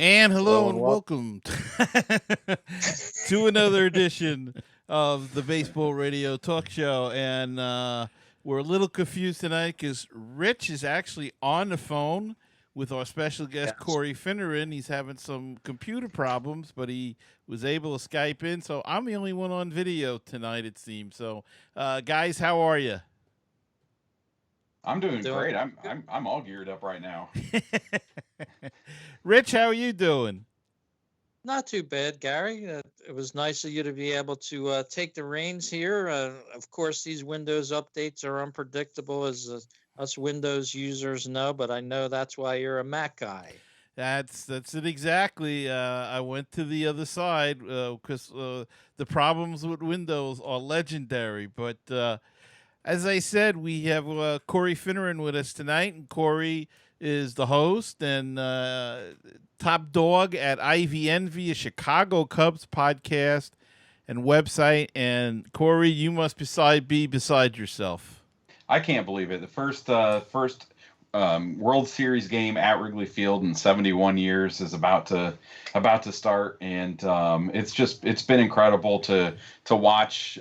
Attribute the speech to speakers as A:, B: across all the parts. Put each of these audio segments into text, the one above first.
A: And hello
B: Hello
A: and
B: and welcome.
A: welcome to another edition of the Baseball Radio Talk Show. And we're a little confused tonight because Rich is actually on the phone with our special guest,
B: Yes.
A: Corey Fineran. He's having some computer problems, but he was able to Skype in. So I'm the only one on video tonight, it seems. So, guys, how are you?
C: I'm doing
B: Doing
C: great. I'm
B: good.
C: I'm I'm all geared up right now.
A: Rich, how are you doing?
B: Not too bad, Gary. It was nice of you to be able to take the reins here. Of course, these Windows updates are unpredictable, as us Windows users know, but I know that's why you're a Mac guy.
A: That's it exactly. I went to the other side because the problems with Windows are legendary. But as I said, we have Corey Fineran with us tonight, and Corey is the host and top dog at IVN via Chicago Cubs podcast and website. And Corey, you must be beside yourself.
C: I can't believe it. The first World Series game at Wrigley Field in 71 years is about to start, and it's been incredible to watch.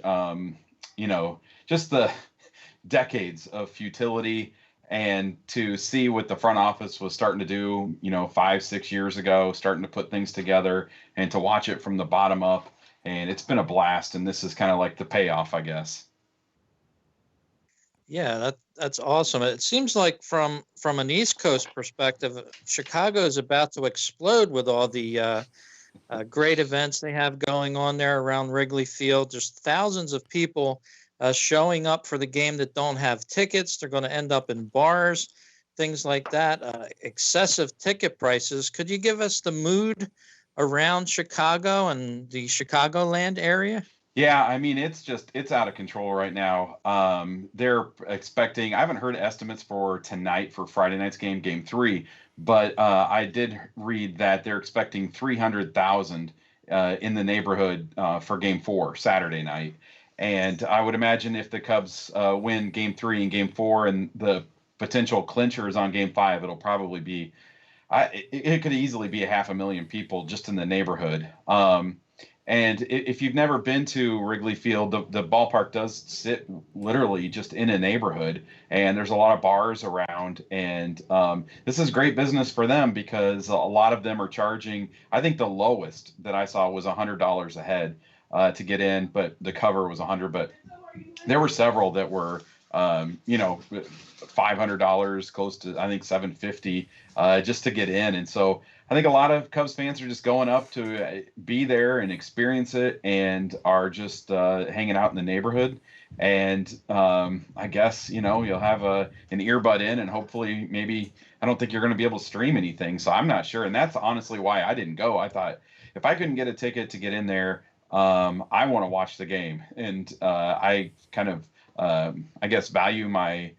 C: Just the decades of futility and to see what the front office was starting to do, 5, 6 years ago, starting to put things together and to watch it from the bottom up. And it's been a blast. And this is kind of like the payoff, I guess.
B: Yeah, that's awesome. It seems like from an East Coast perspective, Chicago is about to explode with all the great events they have going on there around Wrigley Field. There's thousands of people showing up for the game that don't have tickets. They're going to end up in bars, things like that. Excessive ticket prices. Could you give us the mood around Chicago and the Chicagoland area?
C: Yeah, I mean it's out of control right now. They're expecting. I haven't heard estimates for tonight for Friday night's game 3, but I did read that they're expecting 300,000 in the neighborhood for game 4 Saturday night. And I would imagine if the Cubs win game 3 and game 4 and the potential clinchers on game 5, it'll probably be. It could easily be a 500,000 people just in the neighborhood. And if you've never been to Wrigley Field, the ballpark does sit literally just in a neighborhood, and there's a lot of bars around. And this is great business for them because a lot of them are charging. I think the lowest that I saw was $100 a head to get in, but the cover was 100. But there were several that were, $500, close to I think 750, just to get in. And so I think a lot of Cubs fans are just going up to be there and experience it, and are just hanging out in the neighborhood. And I guess you'll have an earbud in, and hopefully maybe I don't think you're going to be able to stream anything, so I'm not sure. And that's honestly why I didn't go. I thought if I couldn't get a ticket to get in there, I want to watch the game, and I kind of I guess value my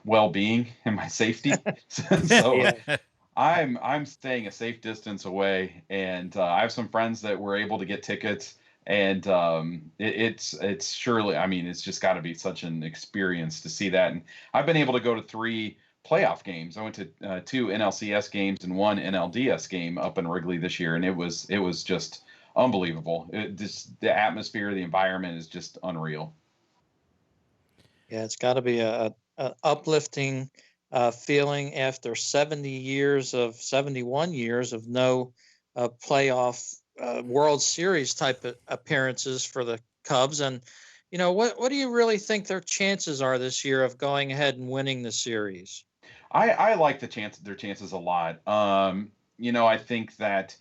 C: well-being and my safety. So
B: Yeah.
C: I'm staying a safe distance away, and I have some friends that were able to get tickets, and it's surely. I mean, it's just got to be such an experience to see that. And I've been able to go to 3 playoff games. I went to 2 NLCS games and 1 NLDS game up in Wrigley this year, and it was just unbelievable. Just the atmosphere, the environment is just unreal.
B: Yeah, it's got to be a uplifting feeling after 71 years of no playoff World Series type of appearances for the Cubs. And what do you really think their chances are this year of going ahead and winning the series?
C: I like their chances a lot. I think that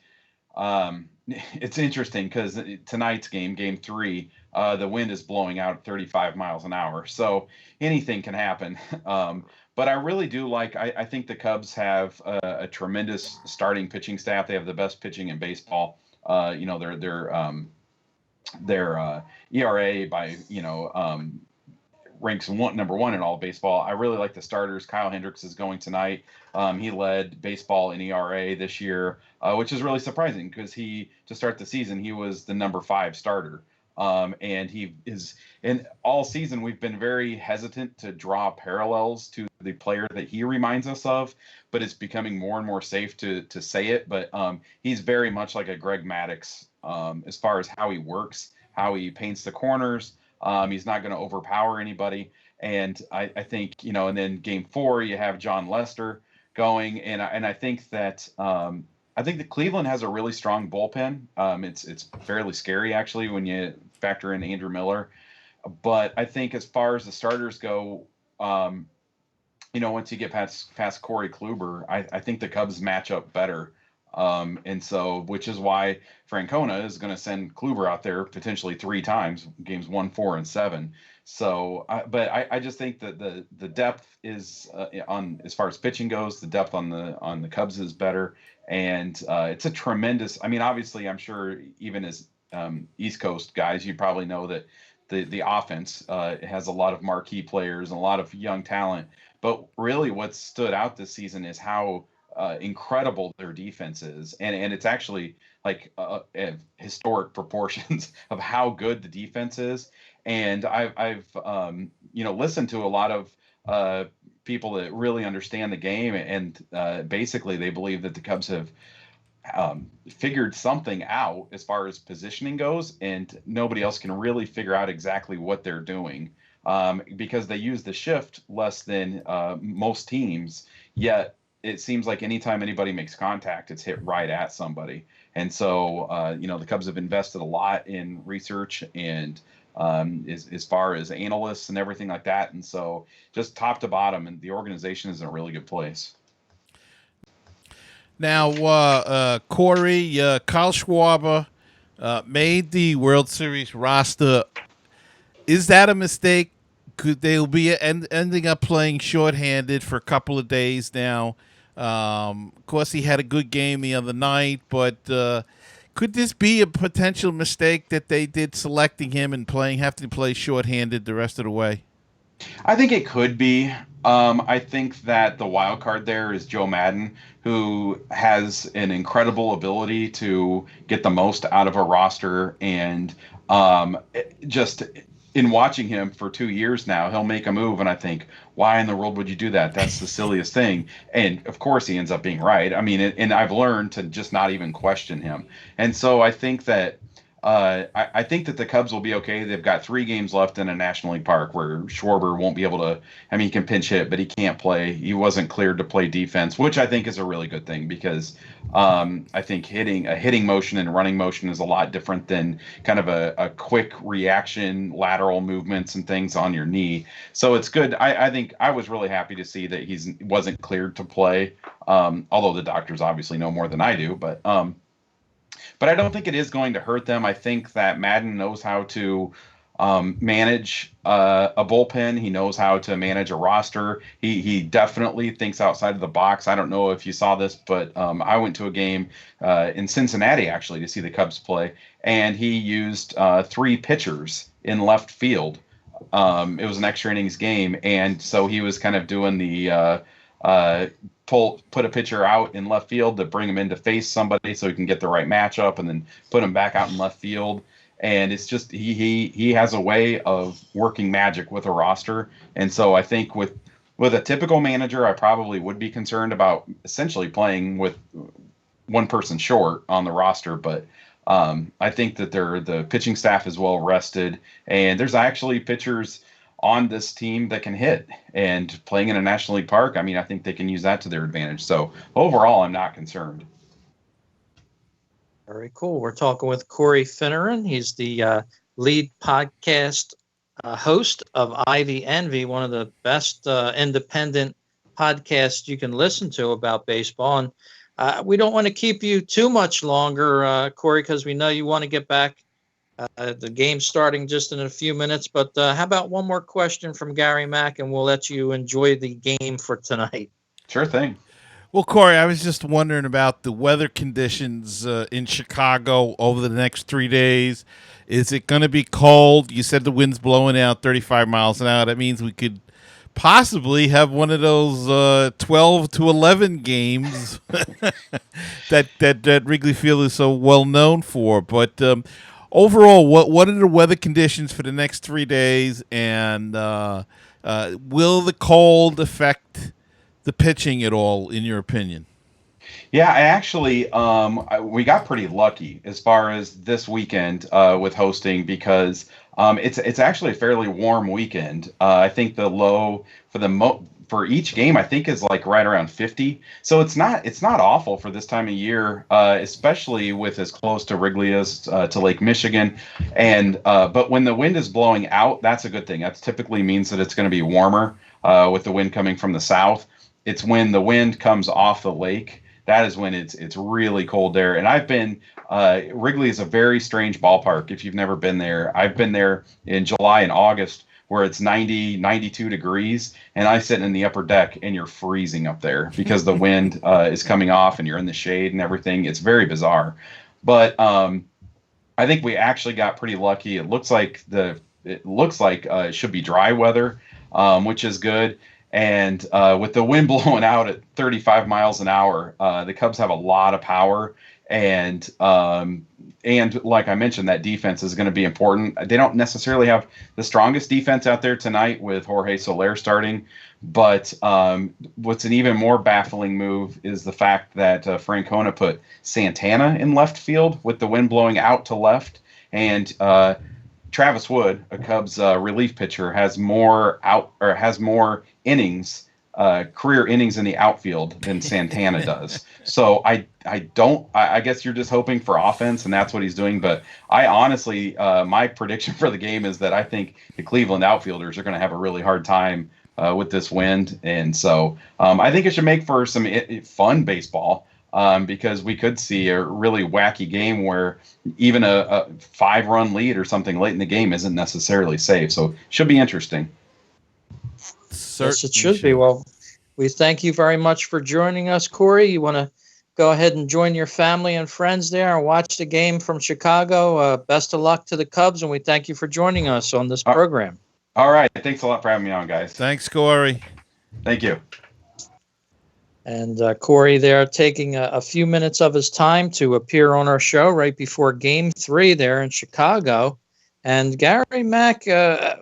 C: it's interesting because tonight's game 3, the wind is blowing out at 35 miles an hour, so anything can happen. But I really do like. I think the Cubs have a tremendous starting pitching staff. They have the best pitching in baseball. Their ERA by ranks number one in all of baseball. I really like the starters. Kyle Hendricks is going tonight. He led baseball in ERA this year, which is really surprising because to start the season, he was the number 5 starter. And he is, and all season we've been very hesitant to draw parallels to the player that he reminds us of, but it's becoming more and more safe to say it. But he's very much like a Greg Maddux as far as how he works, how he paints the corners. He's not going to overpower anybody. And I think, and then game 4, you have John Lester going. And I think that I think that Cleveland has a really strong bullpen. It's fairly scary, actually, when you factor in Andrew Miller. But I think as far as the starters go, once you get past Corey Kluber, I think the Cubs match up better. And so, which is why Francona is going to send Kluber out there potentially 3 times, games 1, 4, and 7. So, but I just think that the depth is on as far as pitching goes, the depth on the Cubs is better, and it's a tremendous. I mean, obviously, I'm sure even as East Coast guys, you probably know that the offense has a lot of marquee players and a lot of young talent. But really, what stood out this season is how incredible their defense is, and it's actually like historic proportions of how good the defense is. And I've listened to a lot of people that really understand the game, and basically they believe that the Cubs have figured something out as far as positioning goes, and nobody else can really figure out exactly what they're doing because they use the shift less than most teams, yet it seems like anytime anybody makes contact, it's hit right at somebody. And so, the Cubs have invested a lot in research and as far as analysts and everything like that. And so just top to bottom, and the organization is in a really good place.
A: Now, Corey, Kyle Schwarber made the World Series roster. Is that a mistake? Could they'll be ending up playing shorthanded for a couple of days now? Of course, he had a good game the other night, but could this be a potential mistake that they did selecting him and have to play shorthanded the rest of the way?
C: I think it could be. I think that the wild card there is Joe Madden, who has an incredible ability to get the most out of a roster. And just in watching him for 2 years now, he'll make a move, and I think, why in the world would you do that? That's the silliest thing. And of course, he ends up being right. I mean, and I've learned to just not even question him. And so I think that I think that the Cubs will be okay. They've got 3 games left in a National League Park where Schwarber won't be able to. I mean, he can pinch hit, but he can't play. He wasn't cleared to play defense, which I think is a really good thing because I think hitting motion and running motion is a lot different than kind of a quick reaction, lateral movements and things on your knee. So it's good. I think I was really happy to see that he wasn't cleared to play, although the doctors obviously know more than I do, but I don't think it is going to hurt them. I think that Madden knows how to manage a bullpen. He knows how to manage a roster. He definitely thinks outside of the box. I don't know if you saw this, but I went to a game in Cincinnati, actually, to see the Cubs play, and he used 3 pitchers in left field. It was an extra innings game, and so he was kind of doing the put a pitcher out in left field to bring him in to face somebody so he can get the right matchup, and then put him back out in left field. And it's just he has a way of working magic with a roster. And so I think with a typical manager, I probably would be concerned about essentially playing with one person short on the roster. But I think that the pitching staff is well rested, and there's actually pitchers on this team that can hit, and playing in a National League Park, I mean, I think they can use that to their advantage. So overall, I'm not concerned.
B: Very cool. We're talking with Corey Fineran. He's the lead podcast host of Ivy Envy, one of the best independent podcasts you can listen to about baseball. And we don't want to keep you too much longer, Corey, because we know you want to get back. The game's starting just in a few minutes, but how about one more question from Gary Mack, and we'll let you enjoy the game for tonight.
C: Sure thing.
A: Well, Corey, I was just wondering about the weather conditions in Chicago over the next 3 days. Is it going to be cold? You said the wind's blowing out 35 miles an hour. That means we could possibly have one of those 12 to 11 games that Wrigley Field is so well known for. But overall, what are the weather conditions for the next 3 days, and will the cold affect the pitching at all, in your opinion?
C: Yeah, I actually we got pretty lucky as far as this weekend with hosting because it's actually a fairly warm weekend. I think the low for for each game I think is like right around 50. So it's not awful for this time of year, especially with as close to Wrigley as to Lake Michigan. And but when the wind is blowing out, that's a good thing. That typically means that it's going to be warmer with the wind coming from the south. It's when the wind comes off the lake that is when it's really cold there. And I've been Wrigley is a very strange ballpark. If you've never been there, I've been there in July and August where it's 90, 92 degrees, and I sit in the upper deck and you're freezing up there because the wind is coming off and you're in the shade and everything. It's very bizarre. But I think we actually got pretty lucky. It looks like it should be dry weather, which is good. And with the wind blowing out at 35 miles an hour, the Cubs have a lot of power. And like I mentioned, that defense is going to be important. They don't necessarily have the strongest defense out there tonight with Jorge Soler starting. But what's an even more baffling move is the fact that Francona put Santana in left field with the wind blowing out to left. And Travis Wood, a Cubs relief pitcher, has more innings, career innings in the outfield than Santana does. So I guess you're just hoping for offense, and that's what he's doing. But I honestly, my prediction for the game is that I think the Cleveland outfielders are going to have a really hard time with this wind, and so I think it should make for some fun baseball. Because we could see a really wacky game where even a 5-run lead or something late in the game isn't necessarily safe. So it should be interesting.
B: Yes, it should be. Well, we thank you very much for joining us, Corey. You want to go ahead and join your family and friends there and watch the game from Chicago. Best of luck to the Cubs, and we thank you for joining us on this program.
C: All right. Thanks a lot for having me on, guys.
A: Thanks, Corey.
C: Thank you.
B: And Corey there taking a few minutes of his time to appear on our show right before Game 3 there in Chicago. And Gary Mack,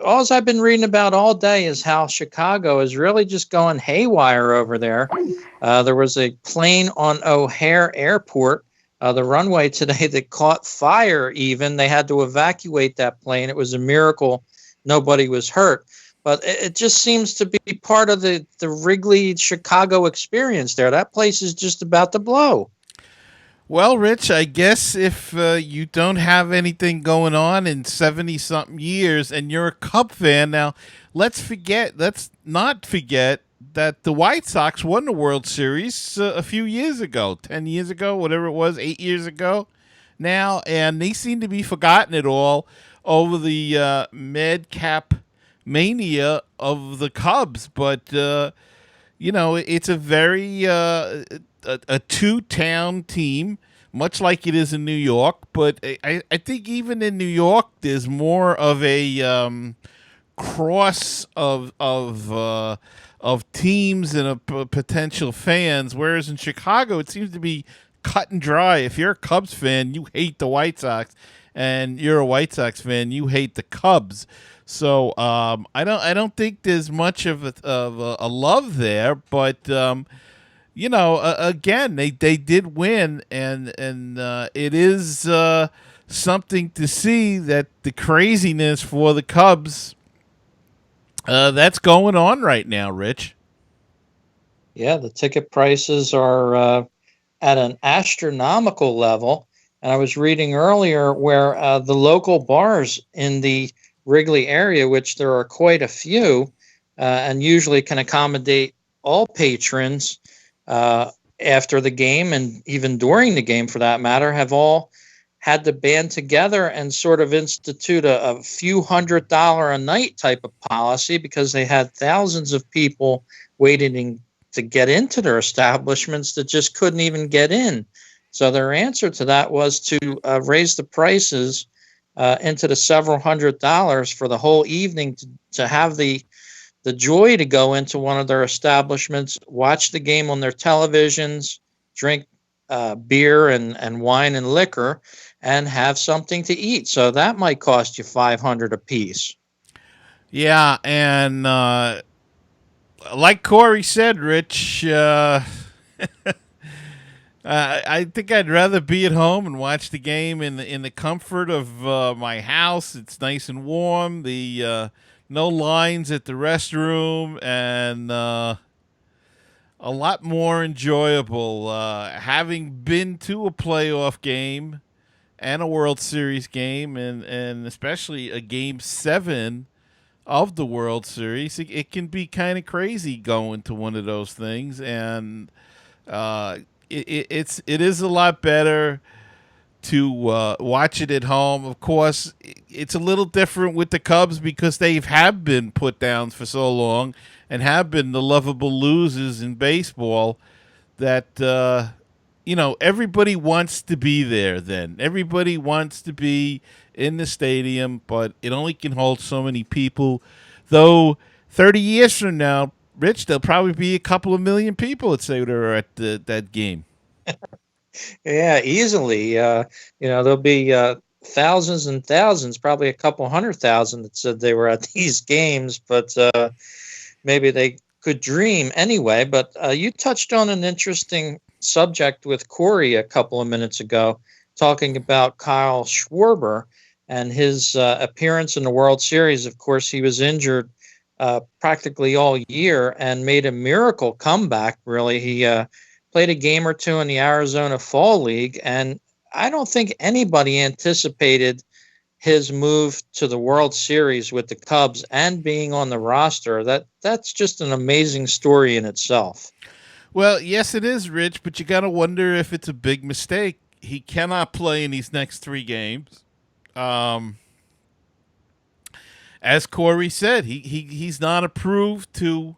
B: all I've been reading about all day is how Chicago is really just going haywire over there. There was a plane on O'Hare Airport, the runway today, that caught fire even. They had to evacuate that plane. It was a miracle nobody was hurt. But it just seems to be part of the Wrigley Chicago experience there. That place is just about to blow.
A: Well, Rich, I guess if you don't have anything going on in 70-something years and you're a Cub fan, now let's not forget that the White Sox won the World Series a few years ago, 10 years ago, whatever it was, 8 years ago now, and they seem to be forgotten it all over the madcap mania of the Cubs. But it's a very a two-town team, much like it is in New York. But I think even in New York, there's more of a cross of teams and potential fans, whereas in Chicago, it seems to be cut and dry. If you're a Cubs fan, you hate the White Sox, and you're a White Sox fan, you hate the Cubs. So I don't think there's much of a love there, but again, they did win, and it is something to see that the craziness for the Cubs that's going on right now, Rich.
B: Yeah, the ticket prices are at an astronomical level, and I was reading earlier where the local bars in the Wrigley area, which there are quite a few, and usually can accommodate all patrons after the game and even during the game for that matter, have all had to band together and sort of institute a few $100 a night type of policy because they had thousands of people waiting to get into their establishments that just couldn't even get in. So their answer to that was to raise the prices into the several $100s for the whole evening to have the joy to go into one of their establishments, watch the game on their televisions, drink beer and wine and liquor and have something to eat. So that might cost you 500 a piece.
A: Yeah, and like Corey said, Rich, I think I'd rather be at home and watch the game in the comfort of my house. It's nice and warm. The no lines at the restroom, and a lot more enjoyable. Having been to a playoff game and a World Series game, and especially a Game 7 of the World Series, it can be kind of crazy going to one of those things, and it is a lot better to watch it at home. Of course, it's a little different with the Cubs because they have been put down for so long and have been the lovable losers in baseball that everybody wants to be there. Then everybody wants to be in the stadium, but it only can hold so many people. Though 30 years from now, Rich, there'll probably be a couple of million people that say they're at that game.
B: Yeah, easily. There'll be thousands and thousands, probably a couple 100,000 that said they were at these games, but maybe they could dream anyway. But you touched on an interesting subject with Corey a couple of minutes ago, talking about Kyle Schwarber and his appearance in the World Series. Of course, he was injured practically all year and made a miracle comeback, really. He played a game or two in the Arizona Fall League, and I don't think anybody anticipated his move to the World Series with the Cubs and being on the roster. That's just an amazing story in itself.
A: Well, yes, it is, Rich, but you got to wonder if it's a big mistake. He cannot play in these next 3 games. As Corey said, he's not approved to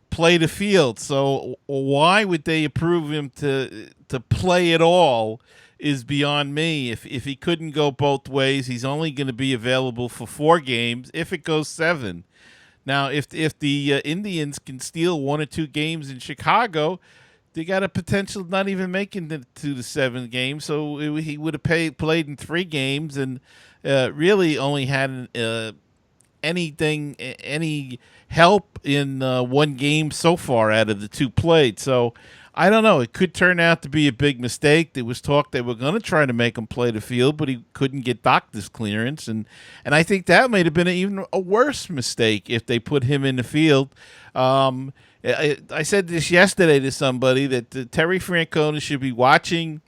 A: play the field. So why would they approve him to play at all is beyond me. If he couldn't go both ways, he's only going to be available for 4 games if it goes 7. Now, if the Indians can steal 1 or 2 games in Chicago, they got a potential of not even making it to the 7th game. So he would have played in 3 games and really only had any help in 1 game so far out of the 2 played. So I don't know. It could turn out to be a big mistake. There was talk they were going to try to make him play the field, but he couldn't get doctor's clearance, and I think that might have been even a worse mistake if they put him in the field. I said this yesterday to somebody that Terry Francona should be watching,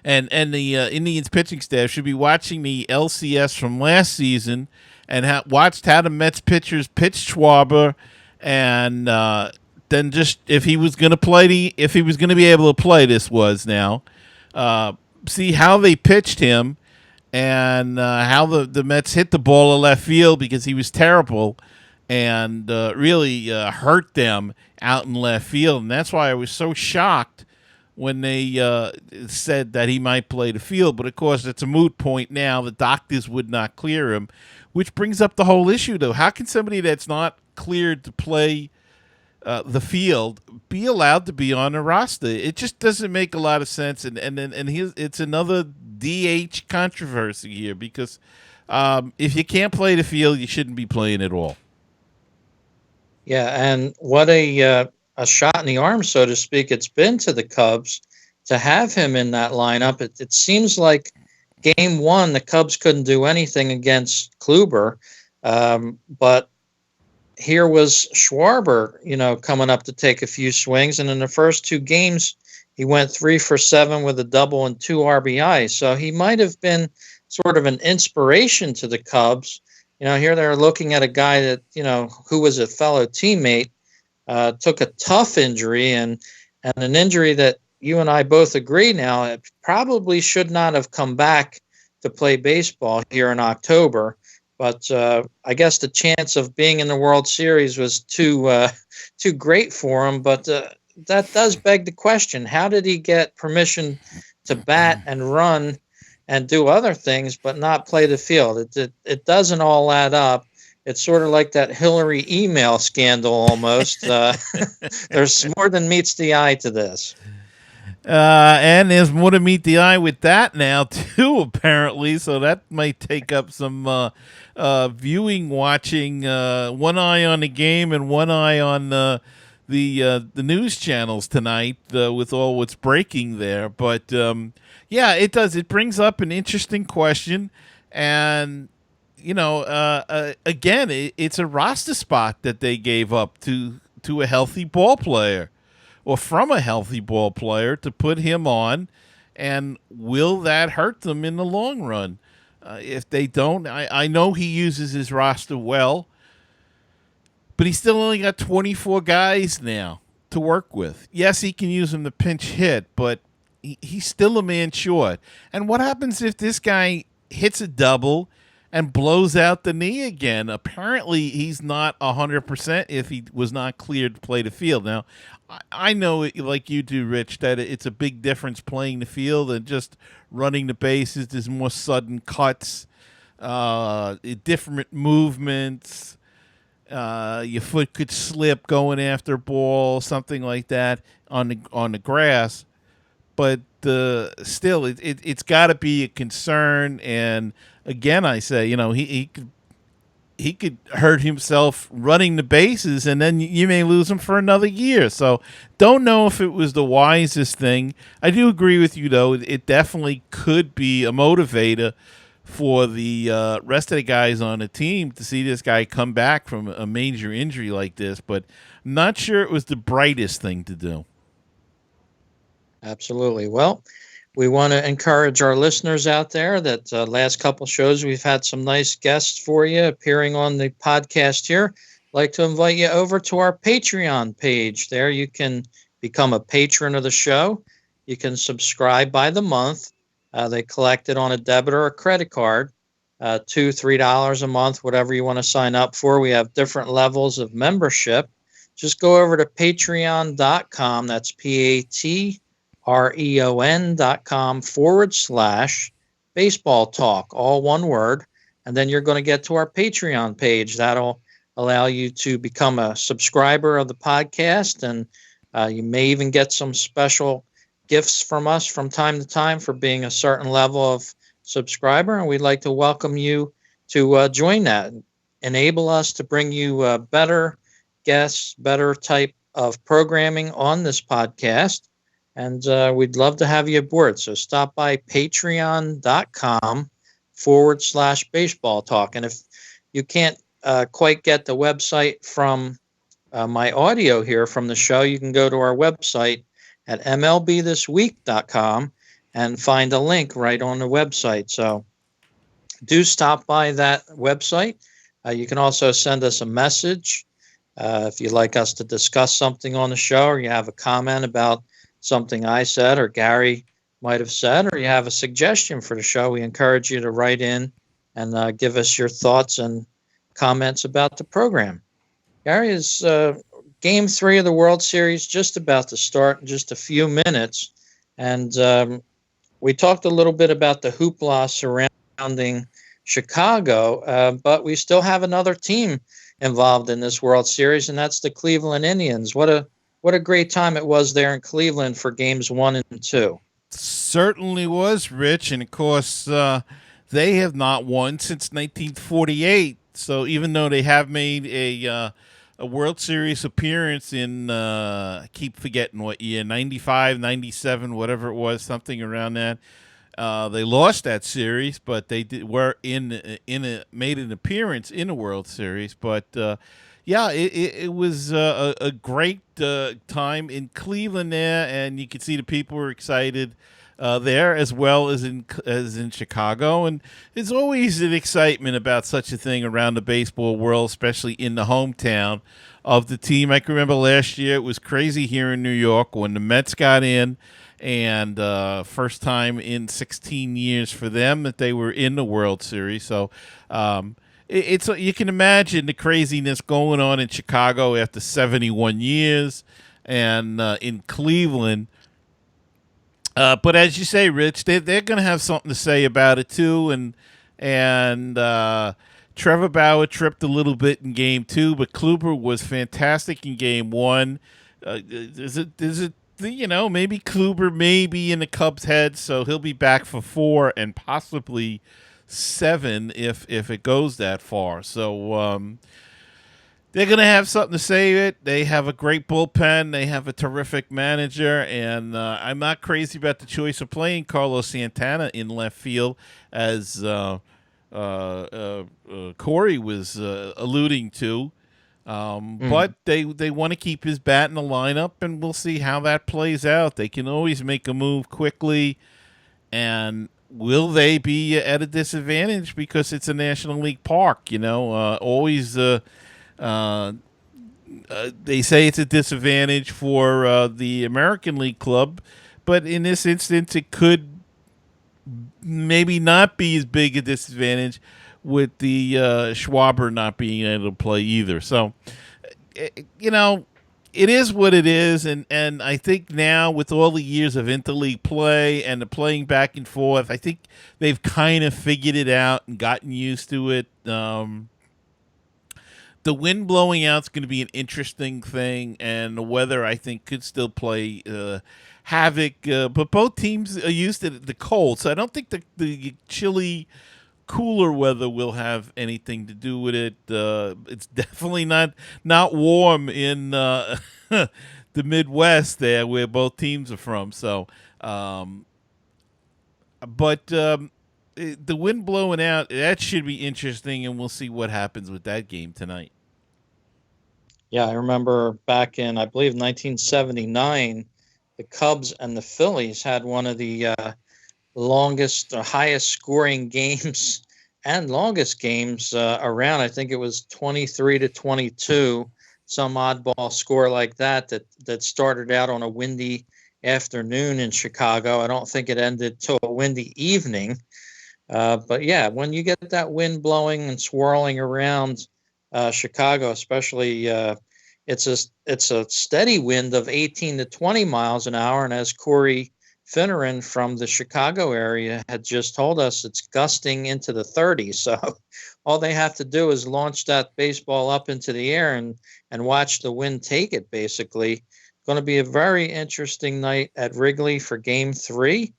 A: and the Indians pitching staff should be watching the LCS from last season and watched how the Mets pitchers pitched Schwarber, and then just if he was going to be able to play, see how they pitched him and how the Mets hit the ball in left field, because he was terrible and really hurt them out in left field. And that's why I was so shocked when they said that he might play the field. But, of course, it's a moot point now. The doctors would not clear him, which brings up the whole issue, though. How can somebody that's not cleared to play the field be allowed to be on the roster? It just doesn't make a lot of sense. And it's another DH controversy here, because if you can't play the field, you shouldn't be playing at all.
B: Yeah, and what a shot in the arm, so to speak, it's been to the Cubs to have him in that lineup. It seems like Game 1, the Cubs couldn't do anything against Kluber, but here was Schwarber, coming up to take a few swings, and in the first 2 games, he went 3 for 7 with a double and 2 RBIs. So he might have been sort of an inspiration to the Cubs. Here they're looking at a guy that, who was a fellow teammate, took a tough injury and an injury that you and I both agree now it probably should not have come back to play baseball here in October. But I guess the chance of being in the World Series was too great for him. But that does beg the question: how did he get permission to bat and run and do other things, but not play the field? It doesn't all add up. It's sort of like that Hillary email scandal almost. There's more than meets the eye to this.
A: And there's more to meet the eye with that now too, apparently. So that might take up some viewing, watching. One eye on the game and one eye on the news channels tonight with all what's breaking there. But yeah, it does. It brings up an interesting question, and again, it's a roster spot that they gave up to a healthy ball player or from a healthy ball player to put him on, and will that hurt them in the long run? If they don't, I know he uses his roster well, but he's still only got 24 guys now to work with. Yes, he can use them to pinch hit, but he's still a man short. And what happens if this guy hits a double and blows out the knee again? Apparently, he's not 100% if he was not cleared to play the field. Now, I know, like you do, Rich, that it's a big difference playing the field and just running the bases. There's more sudden cuts, different movements. Your foot could slip going after a ball, something like that on the grass. But still, it's got to be a concern. And again, I say, he could hurt himself running the bases, and then you may lose him for another year. So don't know if it was the wisest thing. I do agree with you, though. It definitely could be a motivator for the rest of the guys on the team to see this guy come back from a major injury like this. But I'm not sure it was the brightest thing to do.
B: Absolutely. Well, we want to encourage our listeners out there that last couple shows we've had some nice guests for you appearing on the podcast here. I'd like to invite you over to our Patreon page. There you can become a patron of the show. You can subscribe by the month. They collect it on a debit or a credit card, $2, $3 a month, whatever you want to sign up for. We have different levels of membership. Just go over to patreon.com. That's patreon.com/baseball talk, all one word. And then you're going to get to our Patreon page. That'll allow you to become a subscriber of the podcast. And you may even get some special gifts from us from time to time for being a certain level of subscriber. And we'd like to welcome you to join that. Enable us to bring you better guests, better type of programming on this podcast. And we'd love to have you aboard. So stop by patreon.com/baseball talk. And if you can't quite get the website from my audio here from the show, you can go to our website at mlbthisweek.com and find a link right on the website. So do stop by that website. You can also send us a message if you'd like us to discuss something on the show, or you have a comment about something I said or Gary might have said, or you have a suggestion for the show. We encourage you to write in and give us your thoughts and comments about the program. Gary, is Game 3 of the World Series just about to start in just a few minutes. And we talked a little bit about the hoopla surrounding Chicago, but we still have another team involved in this World Series, and that's the Cleveland Indians. What a great time it was there in Cleveland for games 1 and 2.
A: Certainly was, Rich. And of course, they have not won since 1948. So even though they have made a World Series appearance in, I keep forgetting what year, 95, 97, whatever it was, something around that. They lost that series, but they were made an appearance in a World Series. But yeah, it was a great time in Cleveland there, and you could see the people were excited there as well as in Chicago. And there's always an excitement about such a thing around the baseball world, especially in the hometown of the team. I can remember last year it was crazy here in New York when the Mets got in, and first time in 16 years for them that they were in the World Series. So it's you can imagine the craziness going on in Chicago after 71 years and in Cleveland. But as you say, Rich, they're going to have something to say about it too. And Trevor Bauer tripped a little bit in Game 2, but Kluber was fantastic in Game 1. There's a maybe Kluber may be in the Cubs' head, so he'll be back for 4 and possibly 7 if it goes that far. So they're going to have something to say it. They have a great bullpen. They have a terrific manager, and I'm not crazy about the choice of playing Carlos Santana in left field, as Corey was alluding to. But they want to keep his bat in the lineup, and we'll see how that plays out. They can always make a move quickly, and will they be at a disadvantage because it's a National League park? Always. They say it's a disadvantage for the American League club, but in this instance, it could maybe not be as big a disadvantage with the Schwarber not being able to play either. So, it is what it is, and I think now with all the years of interleague play and the playing back and forth, I think they've kind of figured it out and gotten used to it. The wind blowing out is going to be an interesting thing, and the weather, I think, could still play havoc. But both teams are used to the cold, so I don't think the chilly, cooler weather will have anything to do with it. It's definitely not warm in the Midwest there, where both teams are from. So, the wind blowing out, that should be interesting, and we'll see what happens with that game tonight.
B: Yeah, I remember back in, I believe, 1979, the Cubs and the Phillies had one of the longest or highest scoring games and longest games around. I think it was 23-22, some oddball score like that started out on a windy afternoon in Chicago. I don't think it ended till a windy evening. But yeah, when you get that wind blowing and swirling around Chicago, especially, it's a steady wind of 18 to 20 miles an hour. And as Corey Fineran from the Chicago area had just told us, it's gusting into the 30s. So all they have to do is launch that baseball up into the air and watch the wind take it, basically. Going to be a very interesting night at Wrigley for Game 3.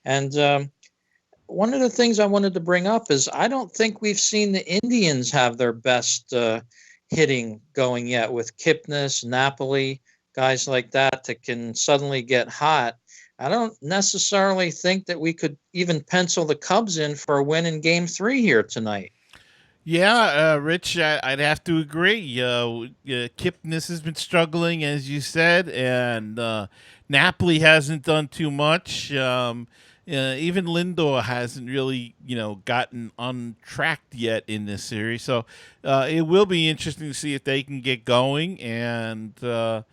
B: And one of the things I wanted to bring up is I don't think we've seen the Indians have their best hitting going yet, with Kipnis, Napoli, guys like that can suddenly get hot. I don't necessarily think that we could even pencil the Cubs in for a win in Game 3 here tonight.
A: Yeah, Rich, I'd have to agree. Kipnis has been struggling, as you said, and Napoli hasn't done too much. Even Lindor hasn't really, gotten untracked yet in this series. So it will be interesting to see if they can get going. And who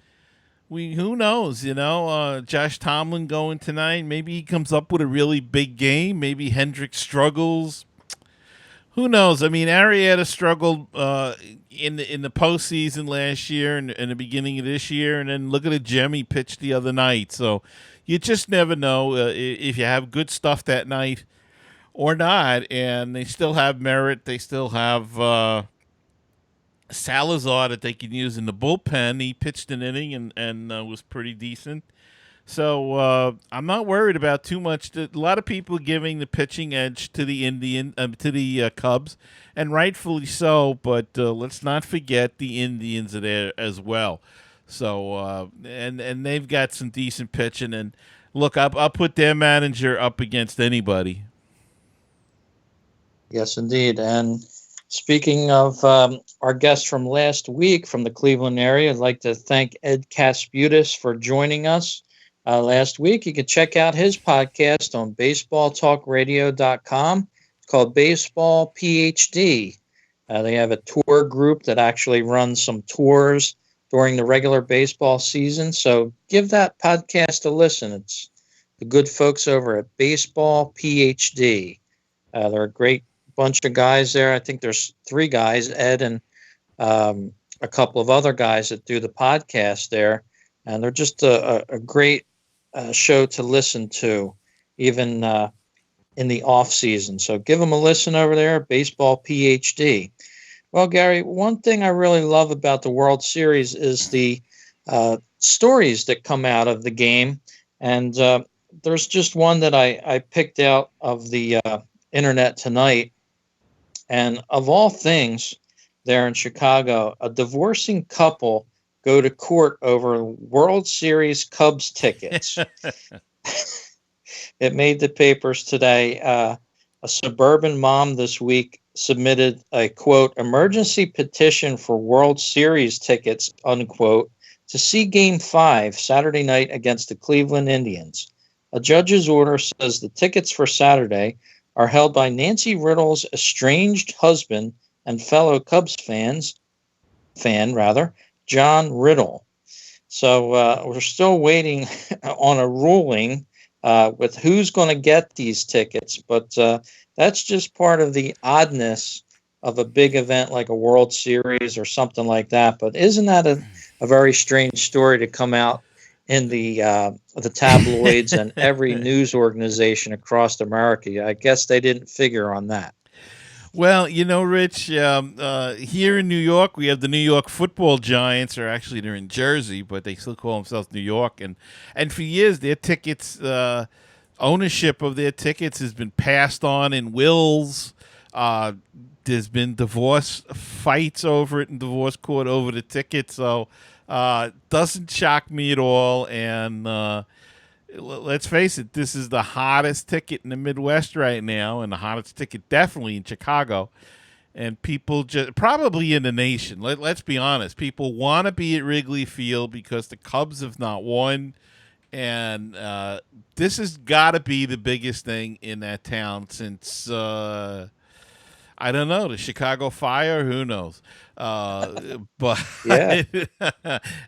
A: knows, Josh Tomlin going tonight. Maybe he comes up with a really big game. Maybe Hendricks struggles. Who knows? I mean, Arrieta struggled in the postseason last year and the beginning of this year. And then look at the gem he pitched the other night. So you just never know if you have good stuff that night or not. And they still have merit. They still have Salazar that they can use in the bullpen. He pitched an inning and was pretty decent. So I'm not worried about too much. A lot of people giving the pitching edge to the Cubs, and rightfully so. But let's not forget the Indians are there as well. So and they've got some decent pitching. And look, I'll put their manager up against anybody.
B: Yes, indeed. And speaking of our guest from last week from the Cleveland area, I'd like to thank Ed Kasputis for joining us last week. You can check out his podcast on baseballtalkradio.com. It's called Baseball PhD. They have a tour group that actually runs some tours during the regular baseball season. So give that podcast a listen. It's the good folks over at Baseball PhD. They're a great bunch of guys there. I think there's 3 guys, Ed and a couple of other guys that do the podcast there. And they're just a great show to listen to, even in the off season. So give them a listen over there, Baseball PhD. Well, Gary, one thing I really love about the World Series is the stories that come out of the game. And there's just one that I picked out of the internet tonight. And of all things, there in Chicago, a divorcing couple go to court over World Series Cubs tickets. It made the papers today. A suburban mom this week submitted a, quote, emergency petition for World Series tickets, unquote, to see Game 5 Saturday night against the Cleveland Indians. A judge's order says the tickets for Saturday are held by Nancy Riddle's estranged husband and fellow Cubs fan, John Riddle. So we're still waiting on a ruling with who's going to get these tickets, but that's just part of the oddness of a big event like a World Series or something like that. But isn't that a very strange story to come out in the tabloids and every news organization across America? I guess they didn't figure on that.
A: Well, Rich, here in New York, we have the New York Football Giants, or actually they're in Jersey, but they still call themselves New York. And for years, their tickets, ownership of their tickets has been passed on in wills. There's been divorce fights over it in divorce court over the tickets. So doesn't shock me at all. And let's face it, this is the hottest ticket in the Midwest right now, and the hottest ticket definitely in Chicago. And people just probably in the nation. Let's be honest. People want to be at Wrigley Field because the Cubs have not won. And this has got to be the biggest thing in that town since, I don't know, the Chicago Fire. Who knows? But
B: yeah.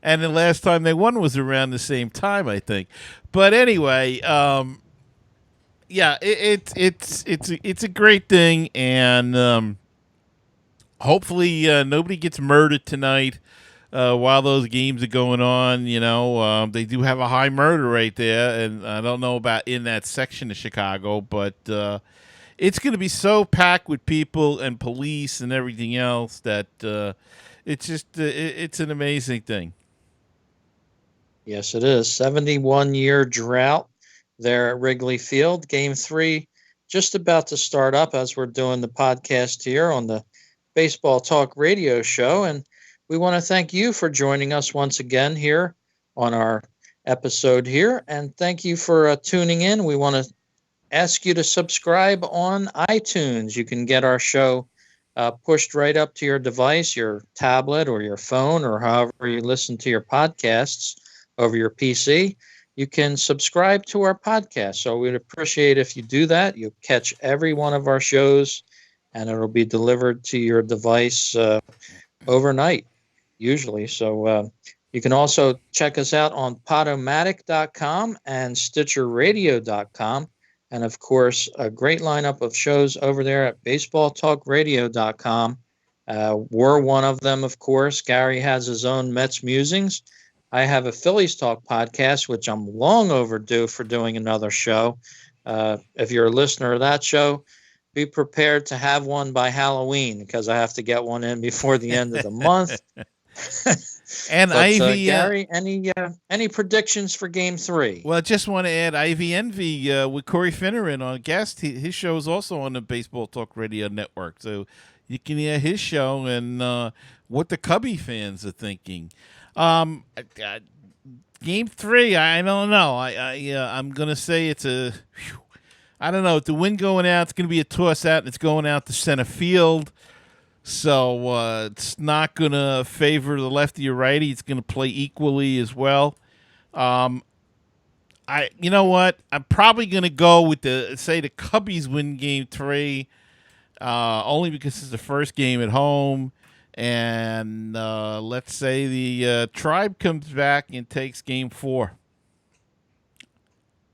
A: And the last time they won was around the same time, I think. But anyway, yeah, it's a great thing, and hopefully nobody gets murdered tonight while those games are going on. They do have a high murder rate there, and I don't know about in that section of Chicago, but it's going to be so packed with people and police and everything else that it's just it's an amazing thing.
B: Yes, it is. 71-year drought there at Wrigley Field. Game 3 just about to start up as we're doing the podcast here on the Baseball Talk Radio Show. And we want to thank you for joining us once again here on our episode here. And thank you for tuning in. We want to ask you to subscribe on iTunes. You can get our show pushed right up to your device, your tablet or your phone, or however you listen to your podcasts over your PC. You can subscribe to our podcast. So we'd appreciate if you do that. You'll catch every one of our shows, and it'll be delivered to your device overnight, usually. So you can also check us out on Podomatic.com and StitcherRadio.com. And, of course, a great lineup of shows over there at BaseballTalkRadio.com. We're one of them, of course. Gary has his own Mets Musings. I have a Phillies Talk podcast, which I'm long overdue for doing another show. If you're a listener of that show, be prepared to have one by Halloween, because I have to get one in before the end of the month.
A: And
B: but,
A: Ivy,
B: Gary, any predictions for Game 3?
A: Well, I just want to add Ivy Envy with Corey Fineran on guest. His show is also on the Baseball Talk Radio Network, so you can hear his show and what the Cubby fans are thinking. Game 3, I don't know. I'm gonna say it's a. I don't know. With the wind going out, it's gonna be a toss out, and it's going out to center field. So it's not going to favor the lefty or righty. It's going to play equally as well. You know what? I'm probably going to go with the Cubbies win Game 3, only because it's the first game at home, and let's say the Tribe comes back and takes Game 4.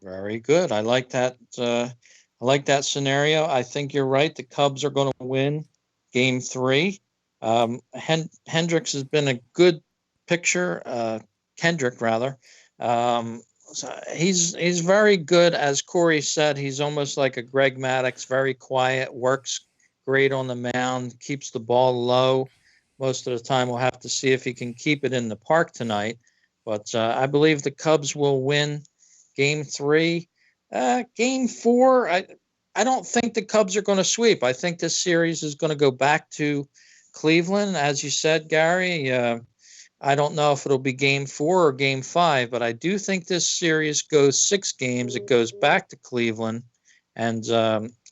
B: Very good. I like that. I like that scenario. I think you're right. The Cubs are going to win Game 3. Hendricks has been a good picture. Kendrick, rather. So he's very good. As Corey said, he's almost like a Greg Maddux, very quiet, works great on the mound, keeps the ball low. Most of the time, we'll have to see if he can keep it in the park tonight. But I believe the Cubs will win Game 3. Game 4, I don't think the Cubs are going to sweep. I think this series is going to go back to Cleveland, as you said, Gary. I don't know if it'll be Game 4 or Game 5, but I do think this series goes 6 games. It goes back to Cleveland, and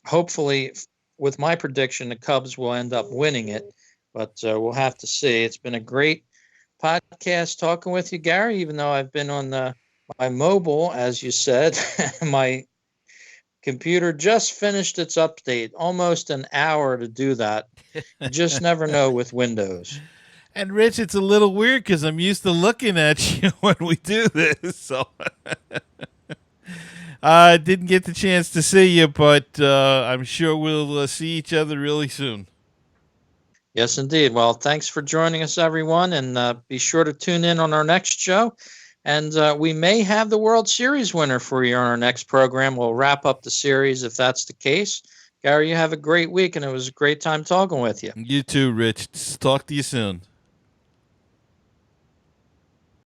B: hopefully, with my prediction, the Cubs will end up winning it. But we'll have to see. It's been a great podcast talking with you, Gary, even though I've been on my mobile, as you said. My computer just finished its update, almost an hour to do that. You just never know with Windows.
A: And Rich, it's a little weird because I'm used to looking at you when we do this. So I didn't get the chance to see you, but I'm sure we'll see each other really soon.
B: Yes, indeed. Well, thanks for joining us, everyone, and be sure to tune in on our next show. And we may have the World Series winner for you on our next program. We'll wrap up the series if that's the case. Gary, you have a great week, and it was a great time talking with you.
A: You too, Rich. Talk to you soon.